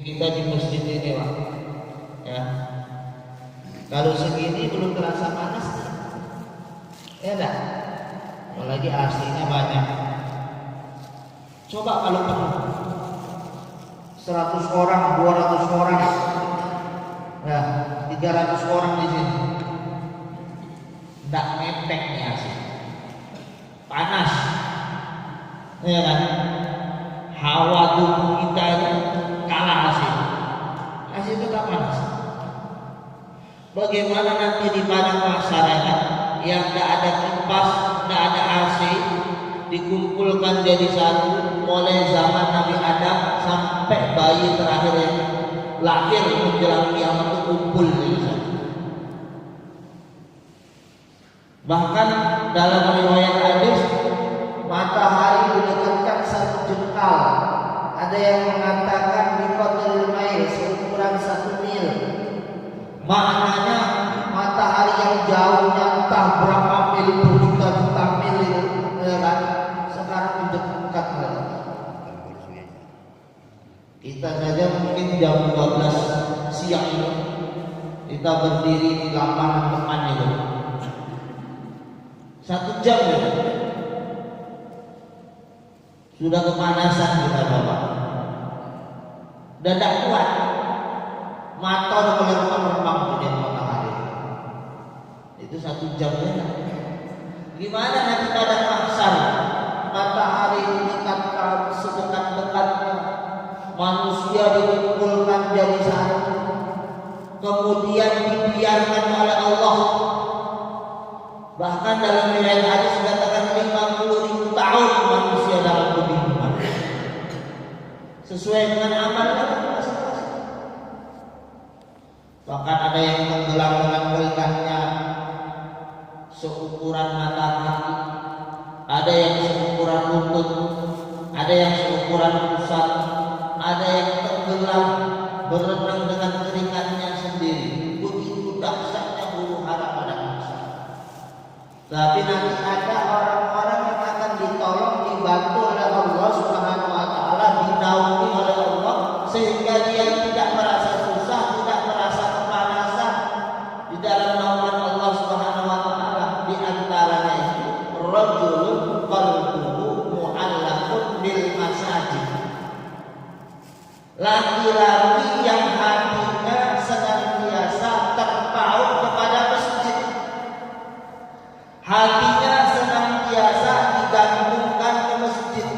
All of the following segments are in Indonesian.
kita di masjid ini, Pak. Ya. Kalau segini belum terasa panas, ya enggak? Apalagi AC-nya banyak. Coba kalau penuh 100 orang, 200 orang, ya 300 orang di sini, enggak ngepek nih AC. Panas, ya kan? Hawa tubuh kita itu kalah AC. AC itu tak panas. Bagaimana nanti di padang masyarakat yang tidak ada kipas, tidak ada AC, dikumpulkan jadi satu, mulai zaman Nabi Adam sampai bayi terakhir yang lahir menjelang kiamat itu kumpul di sana. Bahkan dalam riwayat hadis, matahari didekatkan 1 jengkal. Ada yang mengatakan di qadril mail, seukuran 1 mil. Maknanya matahari yang jauhnya entah berapa mil, berjuta-juta mil itu, ya kan? Sekarang dekat lagi. Kita saja mungkin jam 12 siang itu kita berdiri di lapangan depan itu 1 jam ya. Sudah kepanasan kita, Bapak. Dadak kuat. Mata udah meremang di matahari. Itu 1 jamnya. Gimana nanti pada mahsyar? Matahari didekatkan sedekat-dekatnya. Manusia dikumpulkan jadi satu. Kemudian dibiarkan oleh Allah. Bahkan dalam riwayat hadis dikatakan 50.000 tahun manusia dalam kebingungan. Sesuai dengan amalnya masing-masing. Bahkan ada yang tenggelam dengan kelihtannya seukuran mata kaki, ada yang seukuran lutut, ada yang seukuran pusat, ada yang tenggelam berenang dengan keringatnya sendiri. Begitu dahsyatnya huru hara pada manusia. Tapi nanti ada orang-orang yang akan ditolong, dibantu oleh Allah Subhanahu wa taala, dinaungi oleh Allah sehingga dia tidak merasa susah, tidak merasa kepanasan di dalam naungan Allah Subhanahu wa taala. Di antaranya itu rajulun qalbuhu mu'allaqun bil masajid. Laki-laki yang hatinya senantiasa terpaut kepada masjid. Hatinya senantiasa digantungkan ke masjid.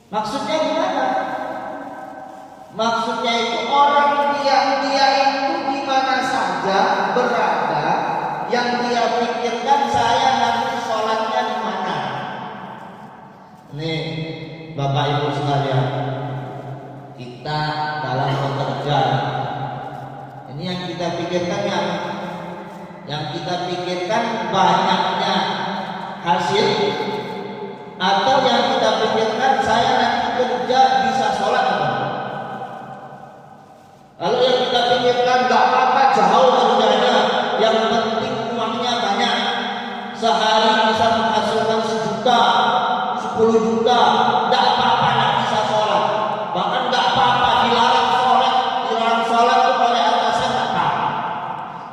Maksudnya gimana? Maksudnya itu orang dia itu di mana saja berada, yang dia pikirkan saya nanti sholatnya di mana. Nih Bapak Ibu sekalian, kita dalam bekerja, ini yang kita pikirkan yang kita pikirkan banyaknya hasil, atau yang kita pikirkan saya nanti kerja bisa sholat apa? Kalau yang kita pikirkan gak apa-apa jauh kerjanya, yang penting uangnya banyak, sehari bisa menghasilkan 1 juta, 10 juta, gak apa-apa gak bisa sholat. Bahkan gak apa-apa dilarang sholat itu oleh atasan gak apa-apa.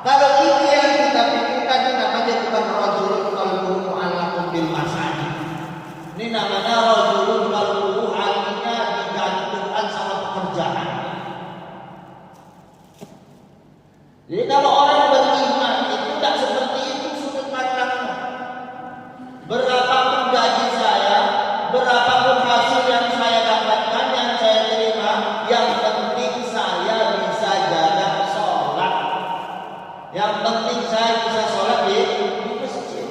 Kalau ini yang kita pikirkan, ini namanya bukan rajulun qalbuhu mu'allaqun bil masajid. Ini namanya rajulun qalbuhu, hatinya digantungkan sama pekerjaan. Jadi kalau orang beriman itu tidak seperti itu sudut pandangnya. Berapapun gaji saya, berapapun hasil yang saya dapatkan, yang saya terima, yang penting saya bisa jaga sholat. Yang penting saya bisa sholat di masjid.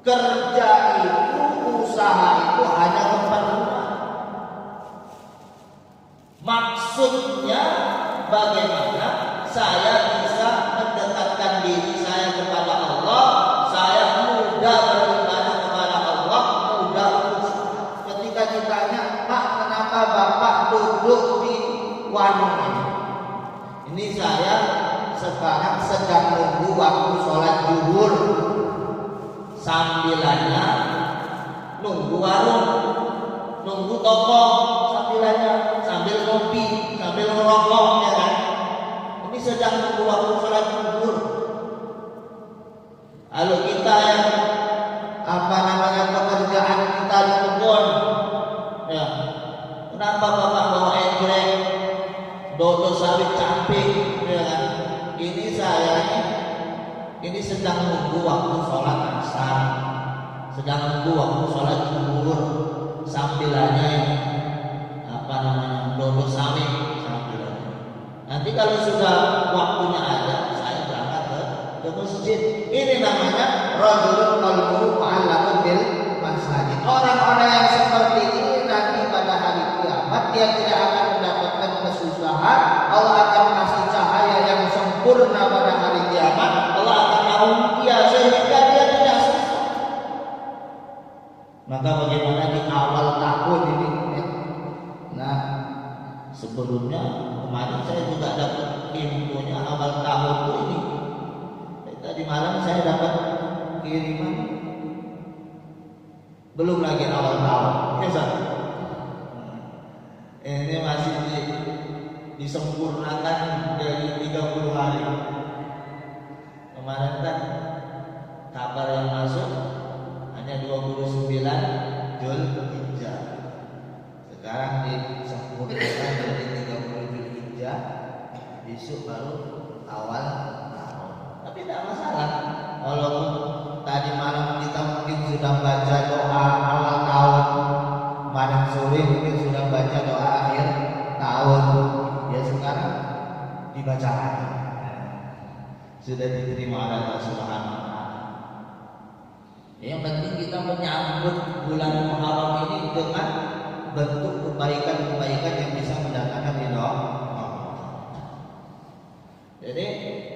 Kerja itu, usaha itu hanya keperluan. Maksudnya bagaimana saya bisa mendekatkan diri saya kepada Allah, saya mudah beribadah kepada Allah, mudah berusaha. Ketika ditanya, Pak, kenapa Bapak duduk di warung ini? Ini saya sekarang sedang menunggu waktu sholat zuhur. Sambilannya nunggu warung, nunggu toko sambilannya. rokok ya kan. Ini sedang menunggu waktu sholat zuhur. Lalu kita yang pekerjaan kita di kebun, ya, kenapa bapak bawa enggrek, dodo sawit camping, ya kan? Ini saya ini sedang menunggu waktu sholat asar, sedang menunggu waktu sholat zuhur, sambilannya ini dodo sawit sambilannya. Nanti kalau sudah waktunya ada, saya berangkat ke masjid. Ini namanya rajulun qalbuhu mu'allaqun bil masajid. Orang-orang yang seperti ini nanti pada hari kiamat dia tidak akan mendapatkan kesusahan. Allah akan kasih cahaya yang sempurna pada hari kiamat. Allah akan naungi dia sehingga dia tidak susah. Maka bagaimana di awal tahun ini? Nah, sebelumnya kemarin saya juga dapat infonya awal tahun ini. Tadi malam saya dapat kiriman, belum lagi awal tahun, ya Ustaz. Ini masih disempurnakan dari 30 hari. Kemarin kan kabar yang masuk hanya 29 Dzulhijjah. Sekarang disempurnakan dari 30 Dzulhijjah, besok baru awal tahun. Tapi tidak masalah. Walaupun tadi malam kita mungkin sudah baca doa awal tahun, kemarin sore mungkin sudah baca doa akhir tahun, ya sekarang dibaca lagi. Sudah diterima oleh Allah Subhanahu wa taala. Yang penting kita menyambut bulan Muharram ini dengan bentuk kebaikan-kebaikan yang bisa mendatangkan ridha Allah. Jadi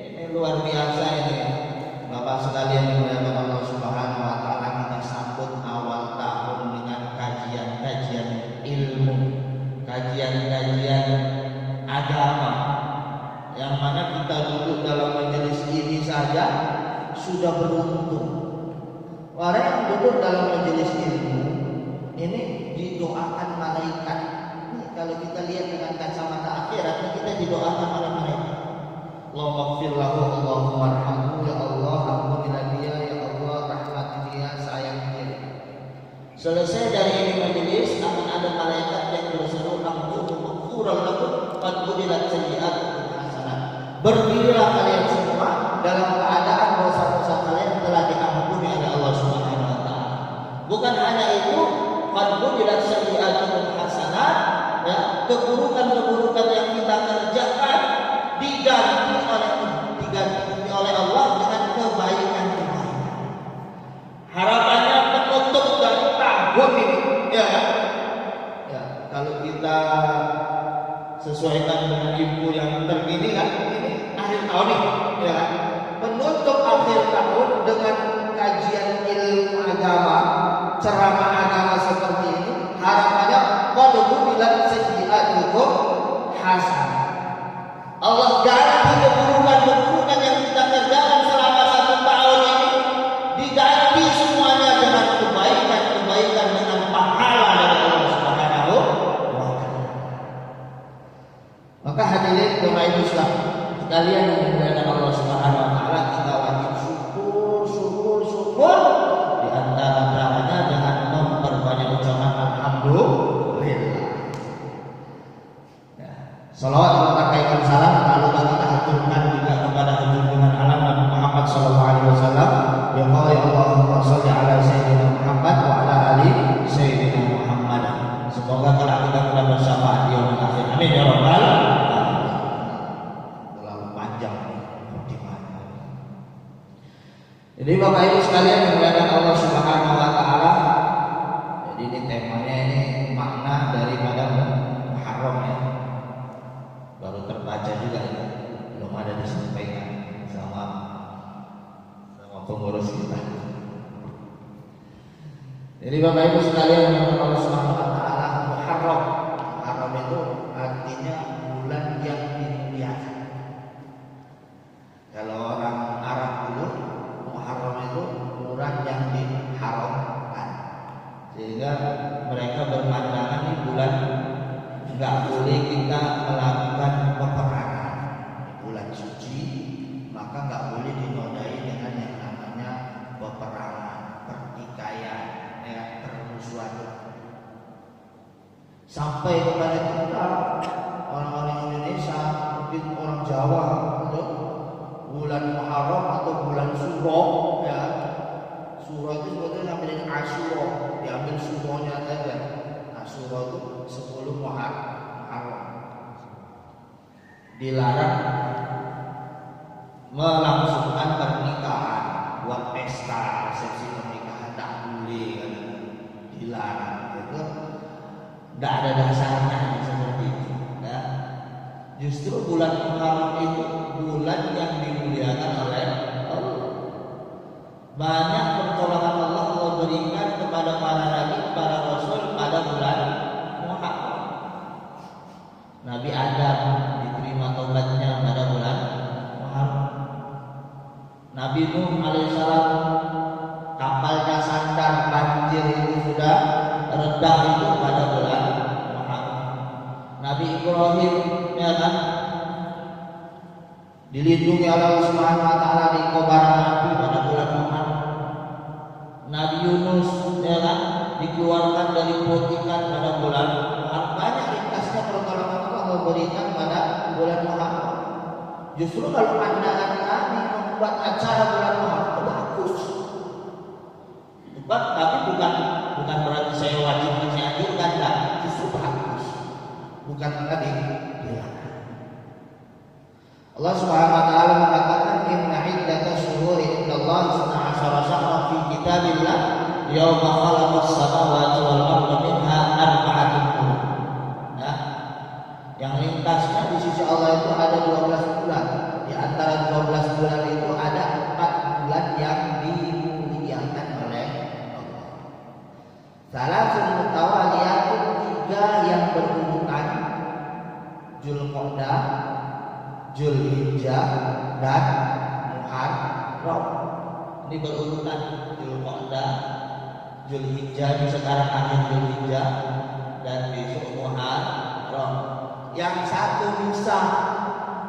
ini luar biasa ini, Bapak sekalian dimuliakan Allah Subhanahu wa taala. Kita sambut awal tahun dengan kajian-kajian ilmu, kajian-kajian agama, yang mana kita duduk dalam majelis ini saja sudah beruntung. Orang yang duduk dalam majelis ilmu ini didoakan malaikat. Ini kalau kita lihat dengan kacamata akhirat, kita didoakan oleh malaikat. Allahumma ighfir lahu, Allahumma arhamhu, ya Allah ampunilah dia, ya Allah rahmati dia, sayang dia. Selesai dari ini majelis akan ada malaikat yang berseru, "Amduhu maghfuran lakum qad budilat sayyi'atukum hasanat." Berdirilah kalian semua dalam keadaan dosa-dosa kalian telah diampuni oleh Allah Subhanahu wa taala. Bukan hanya itu, qad budilat sayyi'atukum hasanat, ya, keburukan-keburukan yang kita kerjakan diganti oleh Allah dengan kebaikan-kebaikan. Harapannya penutup dari tahun ini, ya. Ya, kalau kita sesuaikan dengan info yang terkini kan, ini akhir tahun ini, ya kan? Penutup akhir tahun dengan kajian ilmu agama, ceramah agama seperti ini, harapannya qad budilat sayyi'atukum hasanah. Allah ganti keburukan-keburukan yang kita kerjakan selama 1 tahun ini, diganti semuanya dengan kebaikan-kebaikan, dengan pahala dari Allah Subhanahu wa taala. Maka hadirin jemaah Islam sekalian yang dimuliakan Allah Subhanahu wa taala, kita wajib syukur di antara caranya dengan memperbanyak ucapan alhamdulillah. Salawat berkaitan salam lalu kita haturkan juga kepada junjungan alam Nabi Muhammad sallallahu alaihi wasallam, yang qala Allahumma shalli ala sayyidina Muhammad wa ala ali sayyidina Muhammad. Semoga kelak kita dapat bersyafaat di yaumil akhir. Amin ya rabbal alamin. Terlalu panjang dimana. Jadi Bapak Ibu sekalian yang dimuliakan Allah Subhanahu wa taala, jadi ini temanya ini makna daripada Muharram ya. Baru terbaca juga ya, belum ada disampaikan sama pengurus kita. Jadi Bapak Ibu sekalian yang Allah Subhanahu wa taala, Muharram. Muharram itu artinya bulan yang dimuliakan. Kalau orang Arab dulu, Muharram itu bulan yang diharamkan. Sehingga mereka berpandangan di bulan nggak boleh kita melakukan nggak boleh dinodai dengan yang namanya peperangan, pertikaian, ya, permusuhan. Sampai kepada kita orang-orang Indonesia, mungkin orang Jawa, itu bulan Muharram atau bulan Suro, ya. Suro itu sebetulnya ambil dari Asyura, diambil suronya saja. Nah, Suro itu 10 Muharram. Dilarang melangsungkan pernikahan, buat pesta resepsi pernikahan, tak boleh, kan? Dilarang. Itu tidak ada dasarnya seperti itu. Ya. Justru bulan Muharram itu bulan yang dimuliakan oleh Allah. Banyak pertolongan Allah berikan kepada para nabi, para rasul pada bulan Muharram. Nabi Adam diterima taubatnya pada bulan Muharram. Nabi Nuh alaihissalam kapalnya sandar, banjir itu sudah reda itu pada bulan Muharram. Nabi Ibrahim, ya kan, dilindungi oleh Allah Subhanahu wa taala di kobaran api pada bulan Muharram. Nabi Yunus, ya kan, dikeluarkan dari perut ikan pada bulan Muharram. Banyak ringkasnya pertolongan Allah berikan pada bulan Muharram. Justru kalau pandangan kami membuat acara bulan Muharram itu bagus. Tapi bukan berarti saya wajib menganjurkan, enggak. Justru bagus. Bukan tadi dilarang. Allah Subhanahu wa taala mengatakan inna iddatash shuhuri indallahi 12 syahran fi kitabillah yauma khalaqas samawati wal arda minha arba'atun hurum. Ya. Yang ringkasnya di sisi Allah itu ada 12 bulan. Di antara 12 bulan itu ada 4 bulan yang dimuliakan oleh Allah. Salasun mutawaliyatun, 3 yang berurutan, Zulqa'dah, Zulhijjah, dan Muharram. Ini berurutan, Zulqa'dah, Zulhijjah, sekarang akhir Zulhijjah, dan besok Muharram. Yang satu bisa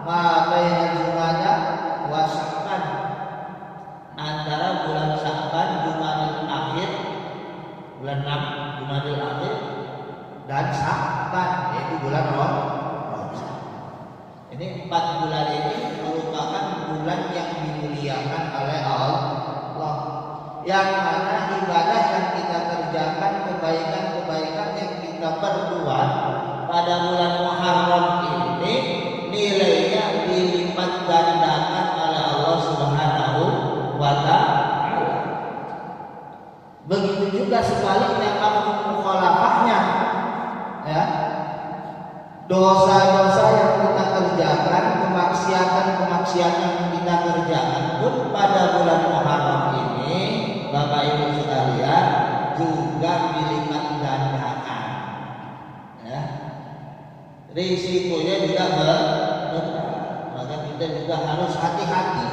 ma baina Jumadah wa Sya'ban, antara bulan Sya'ban, Jumadil akhir, bulan 6 Jumadil akhir, dan Sya'ban, yaitu bulan Ramadan. Ini 4 bulan ini merupakan bulan yang dimuliakan oleh Allah, yang mana ibadah yang kita kerjakan, kebaikan-kebaikan yang kita perbuat pada bulan Muharram ini nilainya dilipat gandakan oleh Allah Subhanahu wa taala. Begitu juga sebaliknya mafhum mukhalafahnya, ya. Dosa-dosa yang kita kerjakan, kemaksiatan yang kita kerjakan pun pada bulan Muharram ini, Bapak Ibu sekalian, juga dilipat gandakan. Ya. Risikonya juga besar, maka kita juga harus hati-hati.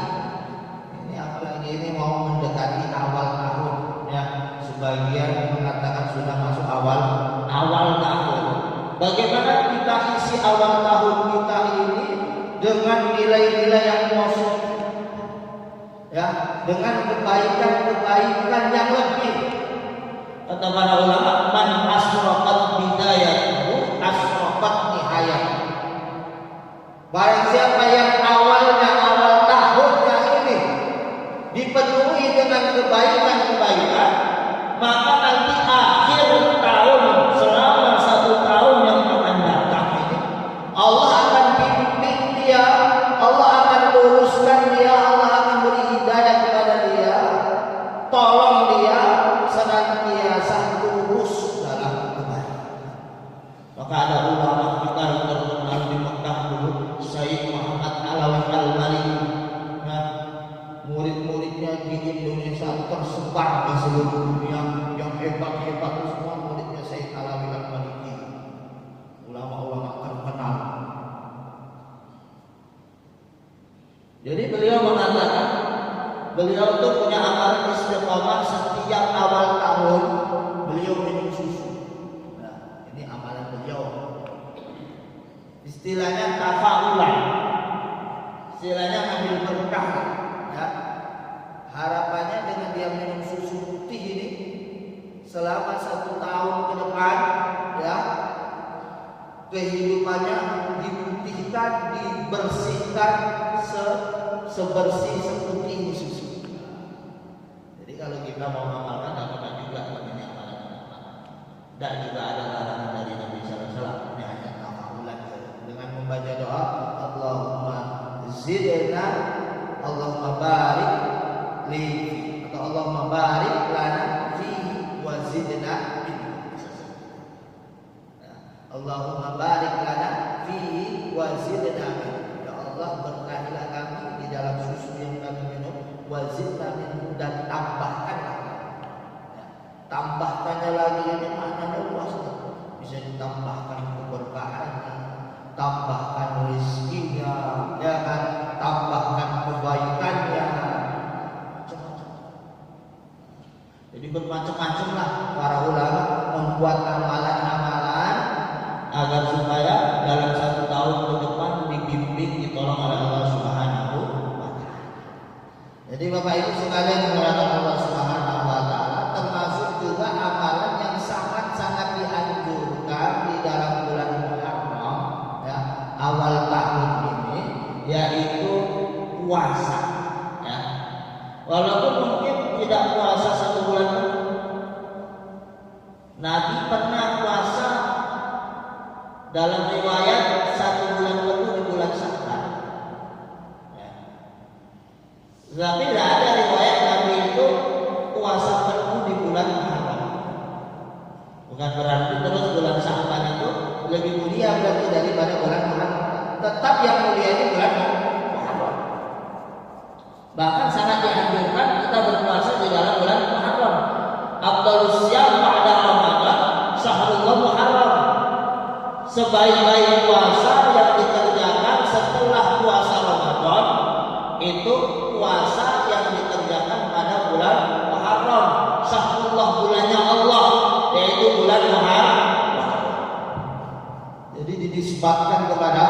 Ini apalagi ini mau mendekati awal tahun, ya. Sebagian mengatakan sudah masuk awal tahun. Bagaimana kita isi awal tahun kita ini dengan nilai-nilai yang positif, ya, dengan kebaikan yang lebih. Kata para ulama, man asraqat bidayatuhu asraqat nihayah. Barang siapa yang awalnya awal tahunnya ini dipenuhi dengan kebaikan, maka nanti akhir tahun selama 1 tahun yang akan datang ini Allah akan bimbing dia, Allah akan luruskan dia, Allah akan beri hidayah kepada dia, tolong dia senantiasa lurus dalam kebaikan. Maka ada ulama kita yang terkenal di Mekah dulu, Sayyid Muhammad Alawi Al-Maliki, nah, murid-muridnya di Indonesia tersebar di seluruh dunia, yang hebat-hebat semua muridnya Sayyid Alawi Al-Maliki, ulama-ulama terkenal. Jadi beliau mengatakan, beliau itu punya amalan istiqomah setiap awal tahun beliau minum susu. Nah, ini amalan beliau. Istilahnya tafaulan. istilahnya ngambil berkah, ya. Harapannya dengan dia minum susu putih ini selama 1 tahun ke depan, ya, kehidupannya diputihkan, dibersihkan sebersih seputih susu. Jadi kalau kita mau mengamalkan, dapat juga namanya amalan. Dan juga ada larangan dari Nabi Sallallahu Alaihi Wasallam. Ini hanya tafaulan dengan membaca doa Allahumma zidna, Allahumma barik li, atau Allahumma barik lana fi wa zidna min. Allahumma barik lana fi wa zidna min. Ya Allah, berkahilah kami di dalam susu yang kami minum, wa zidna min, dan tambahkanlah. Tambahkannya lagi ini maknanya luas, bisa ditambahkan keberkahannya, tambahkan rezekinya, ya kan, tambahkan kebaikannya, macam-macam. Jadi bermacam-macam lah para ulama membuat amalan-amalan agar supaya dalam 1 tahun ke depan dibimbing, ditolong oleh Allah Subhanahu wa Ta'ala. Jadi Bapak Ibu sekalian mengatakan Allah Subhanahu wa Ta'ala, termasuk juga amalan yang sangat-sangat dianjurkan di dalam bulan Muharram, ya, awal tahun ini, yaitu puasa, ya. Walaupun mungkin tidak puasa 1 bulan, Nabi pernah puasa dalam riwayat 1 bulan penuh di bulan Sya'ban, ya. Tapi tidak ada riwayat Nabi itu puasa penuh di bulan Muharram. Bukan berarti terus bulan Sya'ban itu lebih mulia berarti daripada bulan Muharram. Tetap yang mulia itu bulan Muharram. Bahkan sangat dianjurkan kita berpuasa di dalam bulan Muharram. Afdhalus syiyam ba'da Ramadan syahrullah Muharram. Sebaik-baik puasa yang dikerjakan setelah puasa Ramadan itu puasa yang dikerjakan pada bulan Muharram, syahrullah, bulannya Allah, yaitu bulan Muharram. Jadi dinisbatkan kepada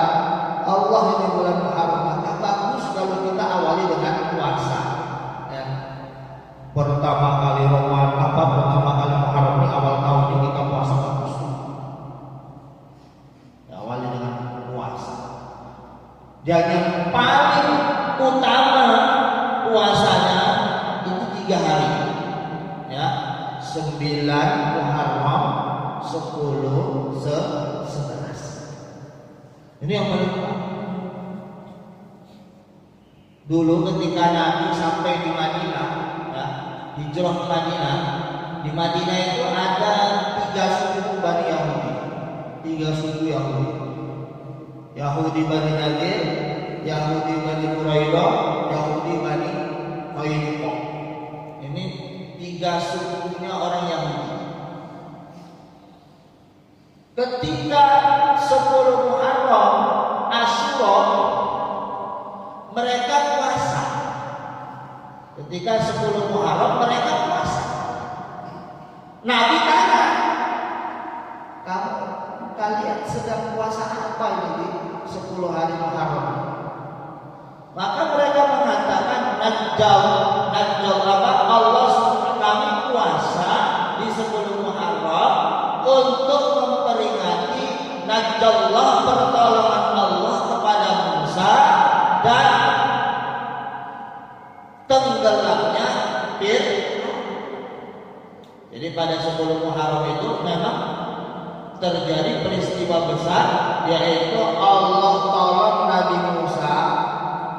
Allah ini bulan Muharram. Maka bagus kalau kita awali dengan puasa, ya. Pertama kali Muharram ini awal tahun ini kita puasa bagus. Awali dengan puasa. Dan yang paling utama puasanya itu 3 hari, ya, 9 Muharram, 10, 11. Ini yang paling utama. Dulu ketika Nabi sampai di Madinah, ya, hijrah ke Madinah, di Madinah itu ada 3 suku Bani Yahudi. 3 suku Yahudi. Yahudi Bani Nadir, Yahudi Bani Quraidah, Yahudi Bani Qainuqa. Ini 3 sukunya orang Yahudi. Ketika 10 Muharram, Asyura, mereka puasa. Ketika 10 Muharram mereka puasa. Nabi tanya, kalian sedang puasa apa ini di 10 hari Muharram? Maka mereka mengatakan, Najjal apa? Allah kami puasa di 10 Muharram untuk memperingati Najjallah, pertolongan Allah kepada Musa dan tenggelamnya Fir'aun. Jadi pada 10 Muharram itu memang terjadi peristiwa besar, yaitu Allah tolong Nabi Musa,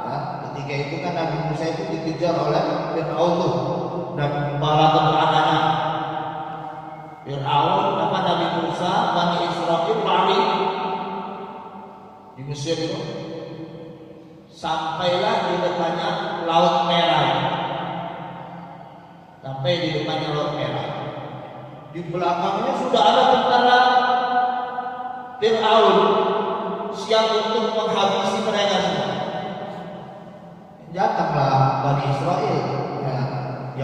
ya. Ketika itu kan Nabi Musa itu dikejar oleh Fir'aun dan para tentaranya. Fir'aun apa Nabi Musa, Bani Israil lari di Mesir itu, sampailah di depannya Laut Merah. Sampai di depannya Laut Merah. Di belakangnya sudah ada tentara Fir'aun siap untuk menghabisi mereka semua. Datanglah Bani Israil, ya,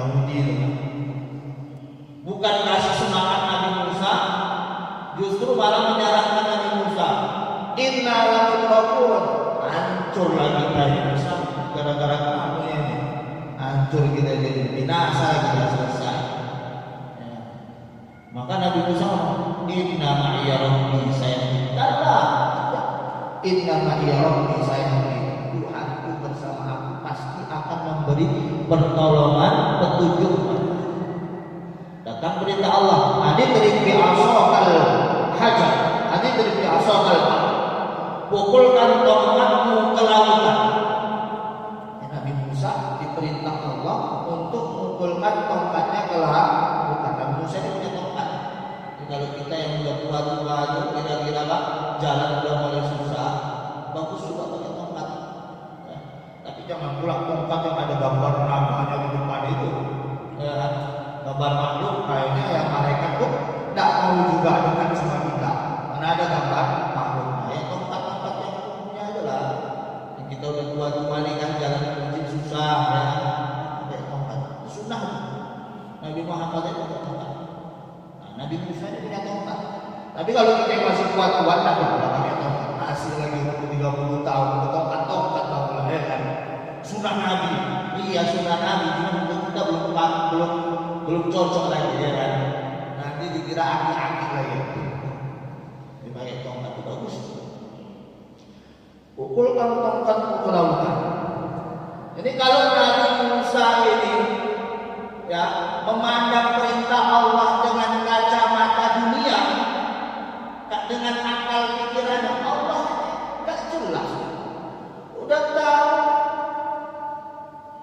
Yahudi itu. Bukan kasih semangat Nabi Musa, justru malah menyalahkan Nabi Musa. Inna lamudrakun, hancur lagi kita ini Islam gara-gara kamu ini. Hancur kita jadi binasa kita selesai. Ya. Maka Nabi Musa inna ma'iya rabbi sayahdikallah. Inna ma'iya rabbi sayahdikallah. Tuhanku bersama aku pasti akan memberi pertolongan, petunjuk. Datang perintah Allah, adidrib bi'asakal hajar, adidrib bi'asakal bahr. Pukulkan tongkatmu ke lautan. Nabi Musa diperintah Allah untuk memukulkan tongkatnya ke lautan. Nabi Musa ini punya tongkat. Jadi kalau kita yang udah tua-tua itu kira-kira Pak, jalan udah mulai susah, bagus juga pakai tongkat. Ya. Tapi jangan pula tongkat yang ada gambar namanya di depan itu. Ya, gambar makhluk kayaknya yang malaikat tuh tidak mau juga dekat sama kita. Karena ada gambar makhluk. Kita udah tua-tua nih kan jalan ke masjid susah ya kan, pakai tongkat itu sunnah. Nabi Muhammad itu pakai tongkat. Nah, Nabi Musa ini punya tongkat. Tapi kalau kita yang masih kuat-kuat tak boleh pakai tongkat. Masih lagi umur 30 tahun pakai tongkat lah ya kan. Sunnah Nabi. Iya sunnah Nabi, cuma untuk kita belum cocok lagi ya kan. Nanti dikira aki-aki lagi. Dipakai tongkat itu bagus. Pukulkan tongkatmu ke lautan. Jadi kalau Nabi Musa ini ya memandang perintah Allah dengan kacamata dunia, dengan akal pikiran Allah nggak jelas. Udah tahu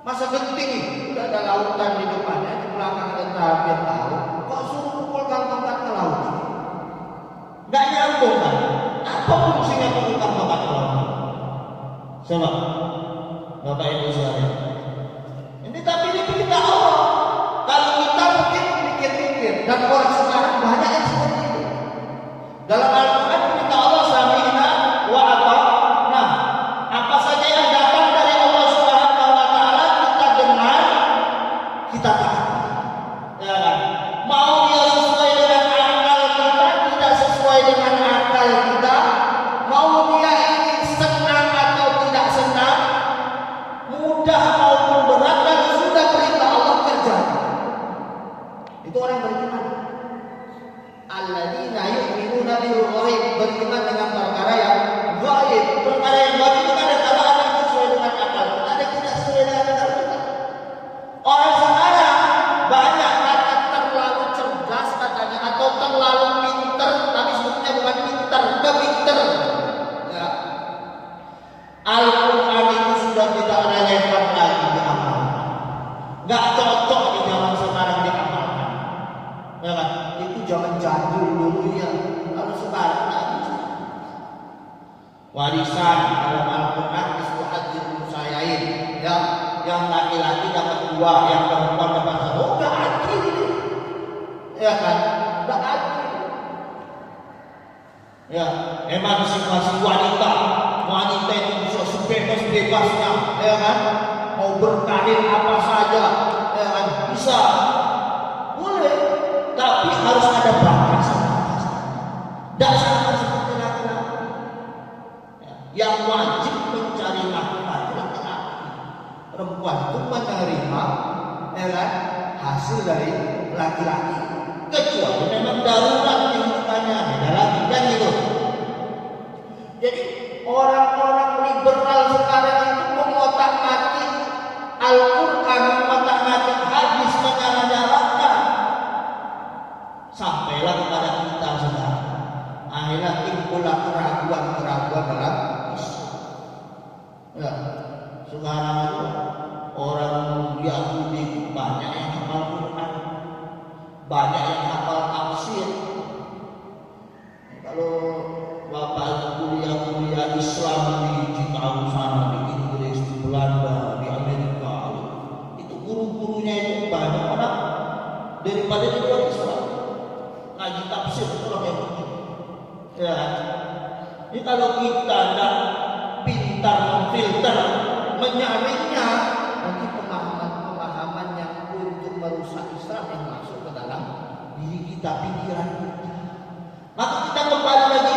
masa genting, udah ada lautan di depannya, di belakang ada tabir tahu. Kok suruh pukulkan tongkat ke laut? Nggak nyambung kan? Apa fungsinya pukulkan tongkat ke laut? Coba Bapak Ibu sekalian. Ini tapi ini perintah Allah. Kalau kita mungkin pikir-pikir dan orang sekarang banyak yang seperti itu. Dalam Al-Quran perintah Allah sami'na wa ata'na. Apa saja yang datang dari Allah Subhanahu wa taala kita dengar, kita taat. Ya kan? Mau dia sesuai dengan akal kita, tidak sesuai dengan akal kita, mau dia ini senang atau tidak senang, mudah maupun berat, dan sudah perintah Allah kerjakan. Itu orang beriman. Alladzina yu'minuna bil ghaib, beriman dengan perkara yang gaib. Perkara yang gaib itu kan ada yang sesuai dengan akal, ada yang tidak sesuai dengan akal kita. Orang sekarang banyak kata terlalu cerdas katanya, atau terlalu pinter, tapi sebetulnya bukan pinter, bukan pinter. Ya. Al-Quran itu sudah tidak relevan lagi diamalkan, nggak cocok di zaman sekarang diamalkan. Ya kan? Itu zaman jadul dulu ya. Kalau sekarang nggak bisa. Warisan dalam Al-Quran itu hadir musayain. Ya, yang laki-laki dapat 2, yang perempuan dapat 1. Oh, nggak adil ini. Ya kan? Nggak adil. Ya, emansipasi wanita. Wanita itu bisa sebebas-bebasnya, ya kan? Mau berkarir apa saja, ya kan? Bisa, boleh, tapi harus ada batas. Tidak sama seperti laki-laki. Ya, yang wajib mencari nafkah laki-laki. Perempuan itu menerima, ya kan? Hasil dari laki-laki. Kecuali memang darurat kehidupannya, beda lagi kan gitu. Jadi orang-orang liberal sekarang itu mengotak-atik Al-Quran, mengotak-atik hadis, menyalahkan. Sampailah kepada kita sekarang. Akhirnya timbullah keraguan-keraguan dalam Islam. Ya, sekarang itu orang Yahudi banyak yang hafal Quran, banyak yang hafal tafsir. Kalau Bapak kuliah Islam di Chicago sana, di Inggris, di Belanda, di Amerika, itu guru-gurunya itu banyak orang daripada di luar Islam ngaji tafsir orang yang begini. Ya, ini kalau kita tidak pintar memfilter, menyaringnya, nanti pemahaman-pemahaman yang untuk merusak Islam yang masuk ke dalam diri kita, pikiran kita. Maka kita kembali lagi